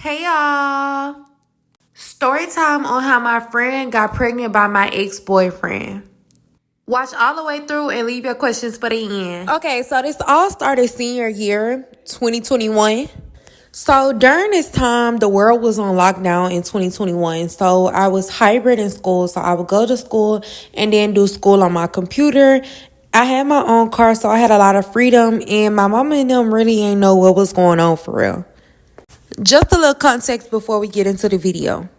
Hey y'all. Story time on how my friend got pregnant by my ex-boyfriend. Watch all the way through and leave your questions for the end. Okay, so this all started senior year, 2021. So during this time, the world was on lockdown in 2021. So I was hybrid in school. So I would go to school and then do school on my computer. I had my own car, so I had a lot of freedom. And my mama and them really ain't know what was going on for real. Just a little context before we get into the video.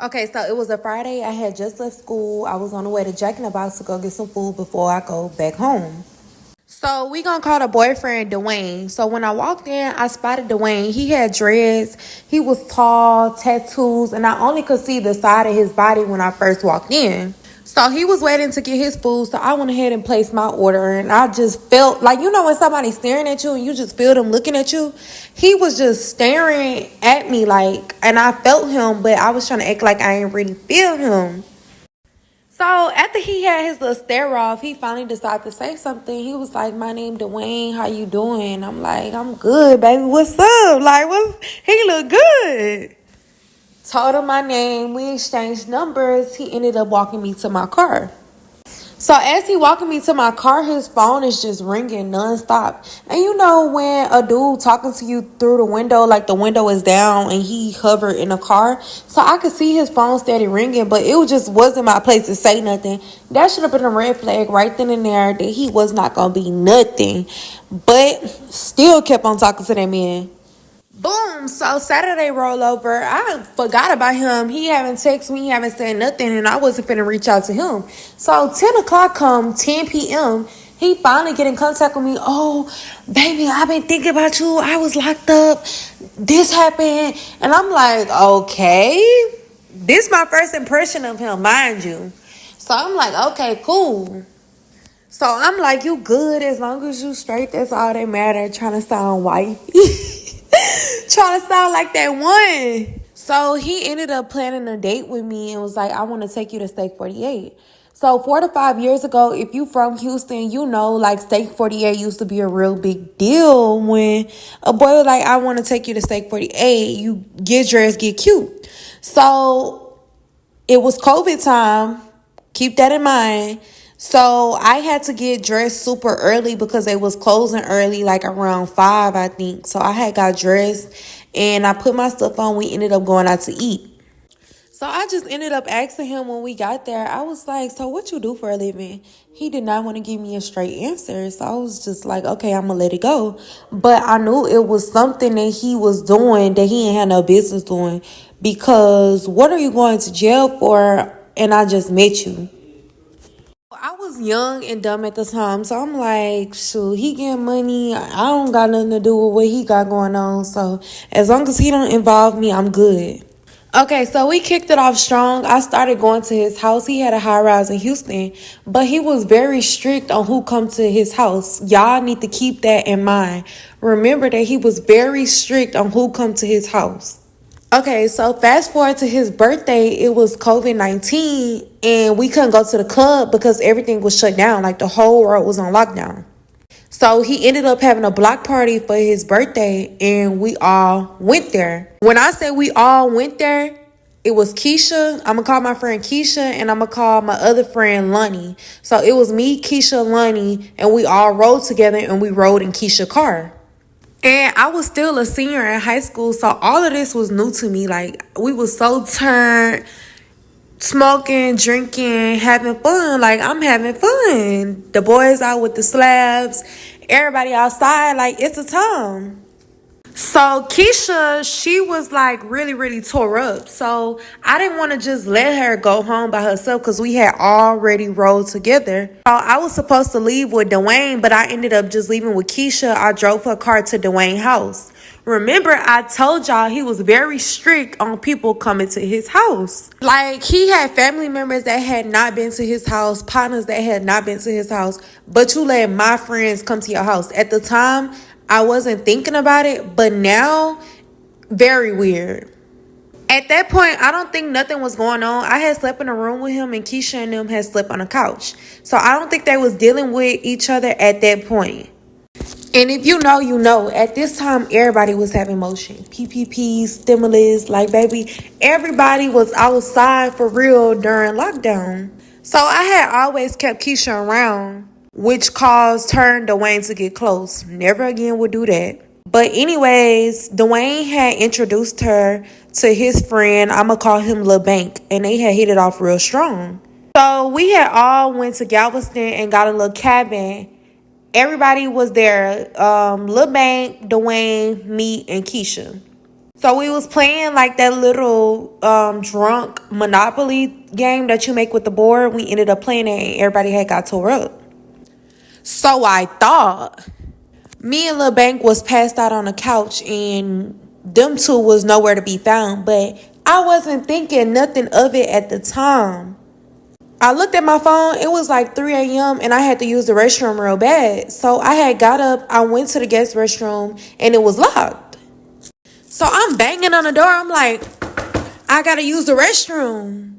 Okay, so it was a Friday. I had just left school. I was on the way to Jack in the Box to go get some food before I go back home. So we gonna call the boyfriend Dwayne. So when I walked in, I spotted Dwayne. He had dreads. He was tall, tattoos, and I only could see the side of his body when I first walked in. So he was waiting to get his food, so I went ahead and placed my order, and I just felt like, you know when somebody's staring at you and you just feel them looking at you? He was just staring at me like, and I felt him, but I was trying to act like I didn't really feel him. So after he had his little stare off, he finally decided to say something. He was like, "My name Dwayne, how you doing?" I'm like, "I'm good, baby. What's up?" Like, what? He look good. Told him my name. We exchanged numbers. He ended up walking me to my car. So as he walking me to my car, his phone is just ringing nonstop. And you know when a dude talking to you through the window, like the window is down and he hovered in a car. So I could see his phone steady ringing, but it just wasn't my place to say nothing. That should have been a red flag right then and there that he was not going to be nothing. But still kept on talking to that man. Boom. So Saturday roll over. I forgot about him. He haven't texted me. He haven't said nothing. And I wasn't finna reach out to him. So 10 o'clock come, 10 p.m. He finally get in contact with me. "Oh, baby, I've been thinking about you. I was locked up. This happened." And I'm like, okay. This my first impression of him, mind you. So I'm like, okay, cool. So I'm like, you good as long as you straight. That's all that matter. Trying to sound wifey. Trying to sound like that one. So he ended up planning a date with me and was like, "I want to take you to Steak 48. So 4 to 5 years ago, if you from Houston, you know, like Steak 48 used to be a real big deal when a boy was like, "I want to take you to Steak 48. You get dressed, get cute." So it was COVID time. Keep that in mind. So I had to get dressed super early because they was closing early, like around 5, I think. So I had got dressed and I put my stuff on. We ended up going out to eat. So I just ended up asking him when we got there. I was like, "So what you do for a living?" He did not want to give me a straight answer. So I was just like, okay, I'm going to let it go. But I knew it was something that he was doing that he ain't had no business doing. Because what are you going to jail for? And I just met you. I was young and dumb at the time, so I'm like, shoot, he getting money. I don't got nothing to do with what he got going on. So as long as he don't involve me, I'm good. Okay, so we kicked it off strong. I started going to his house. He had a high rise in Houston, but he was very strict on who come to his house. Y'all need to keep that in mind. Remember that he was very strict on who come to his house. Okay, so fast forward to his birthday, it was COVID-19 and we couldn't go to the club because everything was shut down. Like the whole world was on lockdown. So he ended up having a block party for his birthday and we all went there. When I say we all went there, it was Keisha. I'm going to call my friend Keisha and I'm going to call my other friend Lonnie. So it was me, Keisha, Lonnie, and we all rode together and we rode in Keisha's car. And I was still a senior in high school, so all of this was new to me. Like, we was so turned, smoking, drinking, having fun. Like, I'm having fun. The boys out with the slabs, everybody outside. Like, it's a time. So Keisha, she was like really, really tore up. So I didn't want to just let her go home by herself because we had already rode together. So I was supposed to leave with Dwayne, but I ended up just leaving with Keisha. I drove her car to Dwayne's house. Remember, I told y'all he was very strict on people coming to his house. Like, he had family members that had not been to his house, partners that had not been to his house, but you let my friends come to your house. At the time, I wasn't thinking about it, but now, very weird. At that point, I don't think nothing was going on. I had slept in a room with him and Keisha and them had slept on a couch. So I don't think they was dealing with each other at that point. And if you know, you know. At this time, everybody was having motion. PPP, stimulus, like, baby, everybody was outside for real during lockdown. So I had always kept Keisha around, which caused her and Dwayne to get close. Never again would do that. But anyways, Dwayne had introduced her to his friend. I'ma call him Lil Bank, and they had hit it off real strong. So we had all went to Galveston and got a little cabin. Everybody was there. Lil Bank, Dwayne, me, and Keisha. So we was playing like that little drunk Monopoly game that you make with the board. We ended up playing it and everybody had got tore up. So I thought me and Lil Bank was passed out on the couch and them two was nowhere to be found. But I wasn't thinking nothing of it at the time. I looked at my phone. It was like 3 a.m. and I had to use the restroom real bad. So I had got up. I went to the guest restroom and it was locked. So I'm banging on the door. I'm like, I gotta use the restroom.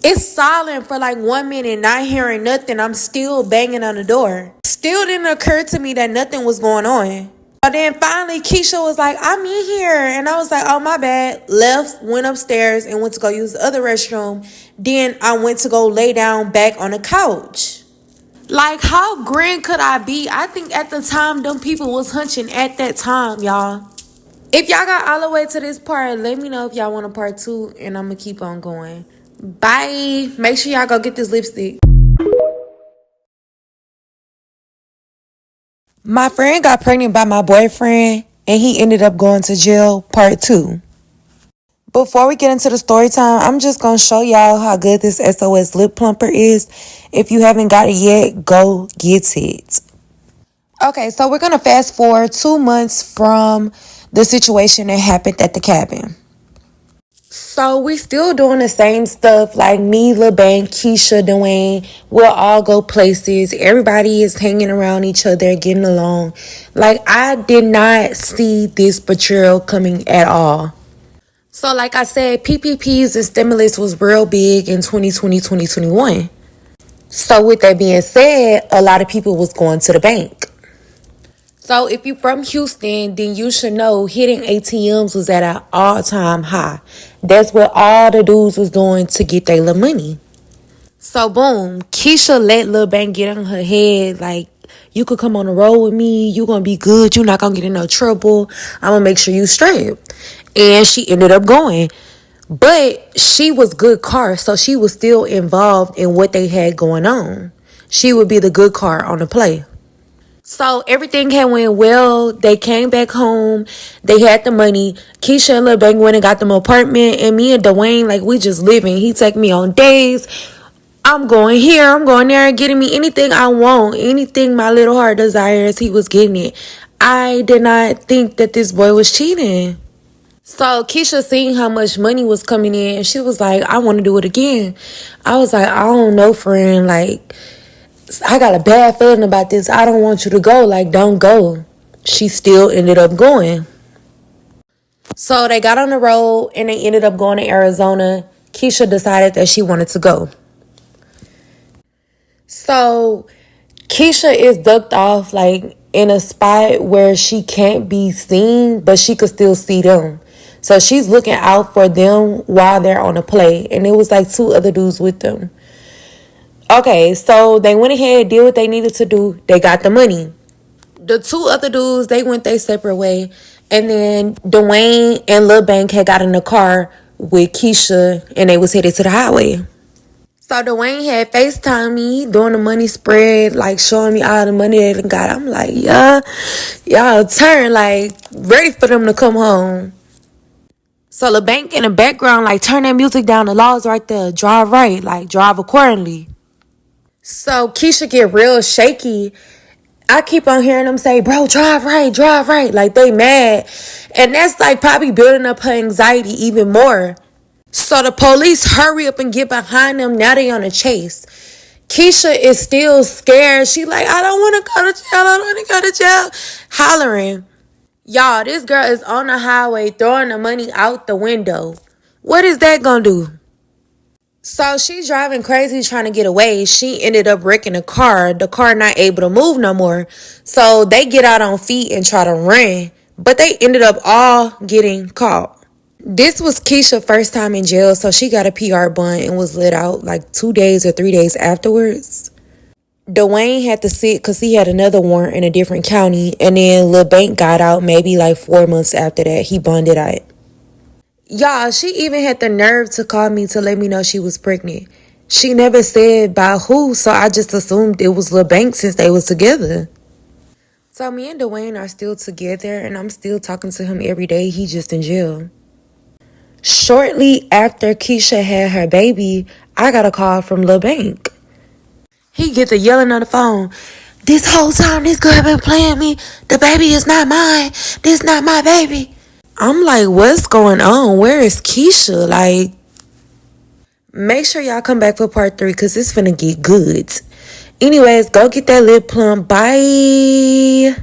It's silent for like 1 minute, not hearing nothing. I'm still banging on the door. Still didn't occur to me that nothing was going on. But then finally Keisha was like, I'm in here. And I was like, oh, my bad. Left, went upstairs and went to go use the other restroom. Then I went to go lay down back on the couch. Like, how grand could I be? I think at the time, them people was hunching at that time, y'all. If y'all got all the way to this part, let me know if y'all want a part 2, and I'm going to keep on going. Bye. Make sure y'all go get this lipstick. My friend got pregnant by my boyfriend, and he ended up going to jail, part 2. Before we get into the story time, I'm just going to show y'all how good this SOS Lip Plumper is. If you haven't got it yet, go get it. Okay, so we're going to fast forward 2 months from the situation that happened at the cabin. So we still doing the same stuff, like me, Lil Bank, Keisha, Dwayne. We'll all go places. Everybody is hanging around each other, getting along. Like, I did not see this betrayal coming at all. So like I said, PPPs and stimulus was real big in 2020, 2021. So with that being said, a lot of people was going to the bank. So if you're from Houston, then you should know hitting ATMs was at an all-time high. That's what all the dudes was doing to get their little money. So boom, Keisha let Lil Bank get on her head like, you could come on the road with me. You gonna be good. You're not gonna get in no trouble. I'm gonna make sure you straight. And she ended up going. But she was good car, so she was still involved in what they had going on. She would be the good car on the play. So everything had went well. They came back home. They had the money. Keisha and Lil Bank went and got them apartment. And me and Dwayne, like, we just living. He take me on days. I'm going here. I'm going there. Getting me anything I want. Anything my little heart desires, he was getting it. I did not think that this boy was cheating. So Keisha seen how much money was coming in. And she was like, I want to do it again. I was like, I don't know, friend. Like, I got a bad feeling about this. I don't want you to go. Like, don't go. She still ended up going. So they got on the road and they ended up going to Arizona. Keisha decided that she wanted to go. So Keisha is ducked off like in a spot where she can't be seen, but she could still see them. So she's looking out for them while they're on the play. And it was like 2 other dudes with them. Okay, so they went ahead, did what they needed to do. They got the money. The 2 other dudes, they went their separate way. And then Dwayne and Lil Bank had got in the car with Keisha and they was headed to the highway. So Dwayne had FaceTime me doing the money spread, like showing me all the money they done got. I'm like, yeah, y'all turn, like, ready for them to come home. So Lil Bank in the background, like, turn that music down. The law's right there. Drive right, like, drive accordingly. So Keisha get real shaky. I keep on hearing them say, bro, drive right, drive right. Like, they mad. And that's, like, probably building up her anxiety even more. So the police hurry up and get behind them. Now they on a chase. Keisha is still scared. She like, I don't want to go to jail. I don't want to go to jail. Hollering. Y'all, this girl is on the highway throwing the money out the window. What is that gonna do? So she's driving crazy trying to get away. She ended up wrecking the car not able to move no more. So they get out on feet and try to run, but they ended up all getting caught. This was Keisha's first time in jail, so she got a PR bond and was let out like 2 days or 3 days afterwards. Dwayne had to sit because he had another warrant in a different county, and then Lil Bank got out maybe like 4 months after that. He bonded out. Y'all, she even had the nerve to call me to let me know she was pregnant. She never said by who, so I just assumed it was Lil Bank since they was together. So me and Dwayne are still together, and I'm still talking to him every day. He just in jail. Shortly after Keisha had her baby, I got a call from Lil Bank. He gets to yelling on the phone. This whole time this girl been playing me. The baby is not mine. This not my baby. I'm like, what's going on? Where is Keisha? Like, make sure y'all come back for part 3 because it's finna get good. Anyways, go get that lip plump. Bye.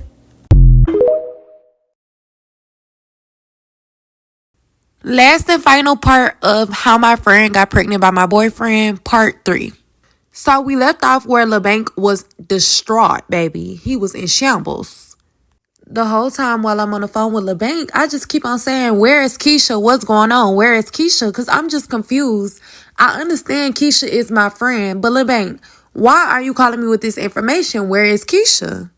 Last and final part of how my friend got pregnant by my boyfriend, part 3. So we left off where Lil Bank was distraught, baby. He was in shambles. The whole time while I'm on the phone with Lil Bank, I just keep on saying, where is Keisha? What's going on? Where is Keisha? Because I'm just confused. I understand Keisha is my friend, but Lil Bank, why are you calling me with this information? Where is Keisha?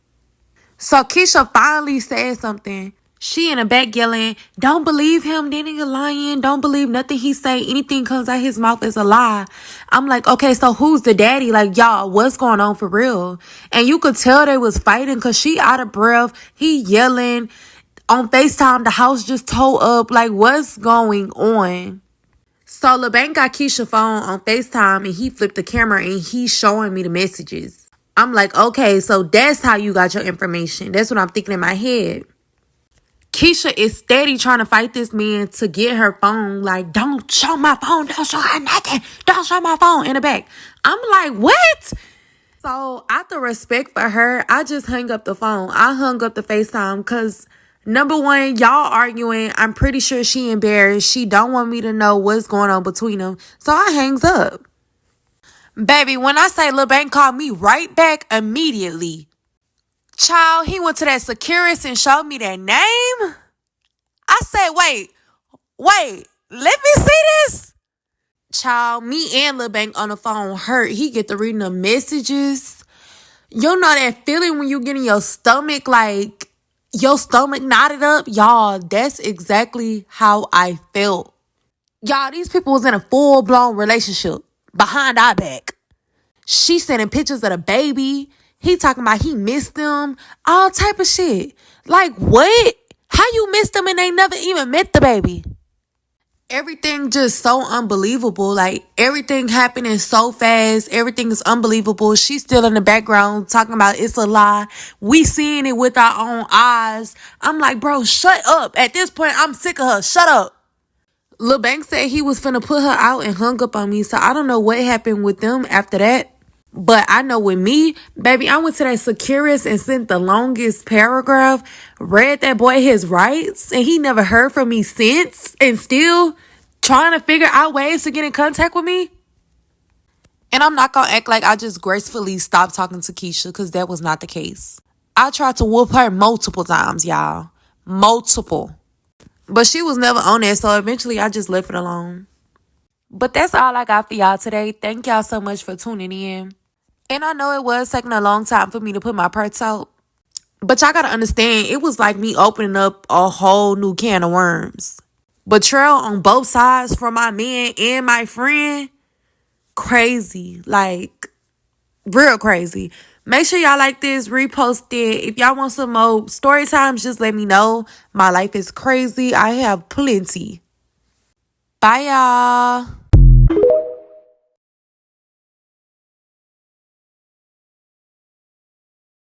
So Keisha finally said something. She in the back yelling, don't believe him, then he's lying. Don't believe nothing he say. Anything comes out his mouth is a lie. I'm like, okay, so who's the daddy? Like, y'all, what's going on for real? And you could tell they was fighting because she out of breath. He yelling. On FaceTime, the house just tore up. Like, what's going on? So Lil Bank got Keisha's phone on FaceTime and he flipped the camera and he's showing me the messages. I'm like, okay, so that's how you got your information. That's what I'm thinking in my head. Keisha is steady trying to fight this man to get her phone. Like, don't show my phone. Don't show her nothing. Don't show my phone in the back. I'm like, what? So, out of respect for her, I just hung up the phone. I hung up the FaceTime because, number one, y'all arguing. I'm pretty sure she embarrassed. She don't want me to know what's going on between them. So, I hangs up. Baby, when I say Lil Bank called me right back immediately. Child, he went to that Securus and showed me that name. I said, wait, let me see this. Child, me and Lil Bank on the phone hurt. He get to reading the messages. You know that feeling when you get in your stomach, like your stomach knotted up? Y'all, that's exactly how I felt. Y'all, these people was in a full-blown relationship behind our back. She sending pictures of the baby. He talking about he missed them. All type of shit. Like, what? How you missed them and they never even met the baby? Everything just so unbelievable. Like, everything happening so fast. Everything is unbelievable. She's still in the background talking about it's a lie. We seeing it with our own eyes. I'm like, bro, shut up. At this point, I'm sick of her. Shut up. Lil Bank said he was finna put her out and hung up on me. So I don't know what happened with them after that. But I know with me, baby, I went to that Securus and sent the longest paragraph, read that boy his rights, and he never heard from me since, and still trying to figure out ways to get in contact with me. And I'm not going to act like I just gracefully stopped talking to Keisha, because that was not the case. I tried to whoop her multiple times, y'all. Multiple. But she was never on it, so eventually I just left it alone. But that's all I got for y'all today. Thank y'all so much for tuning in. And I know it was taking a long time for me to put my parts out. But y'all gotta understand, it was like me opening up a whole new can of worms. Betrayal on both sides from my man and my friend. Crazy. Like, real crazy. Make sure y'all like this, repost it. If y'all want some more story times, just let me know. My life is crazy. I have plenty. Bye, y'all.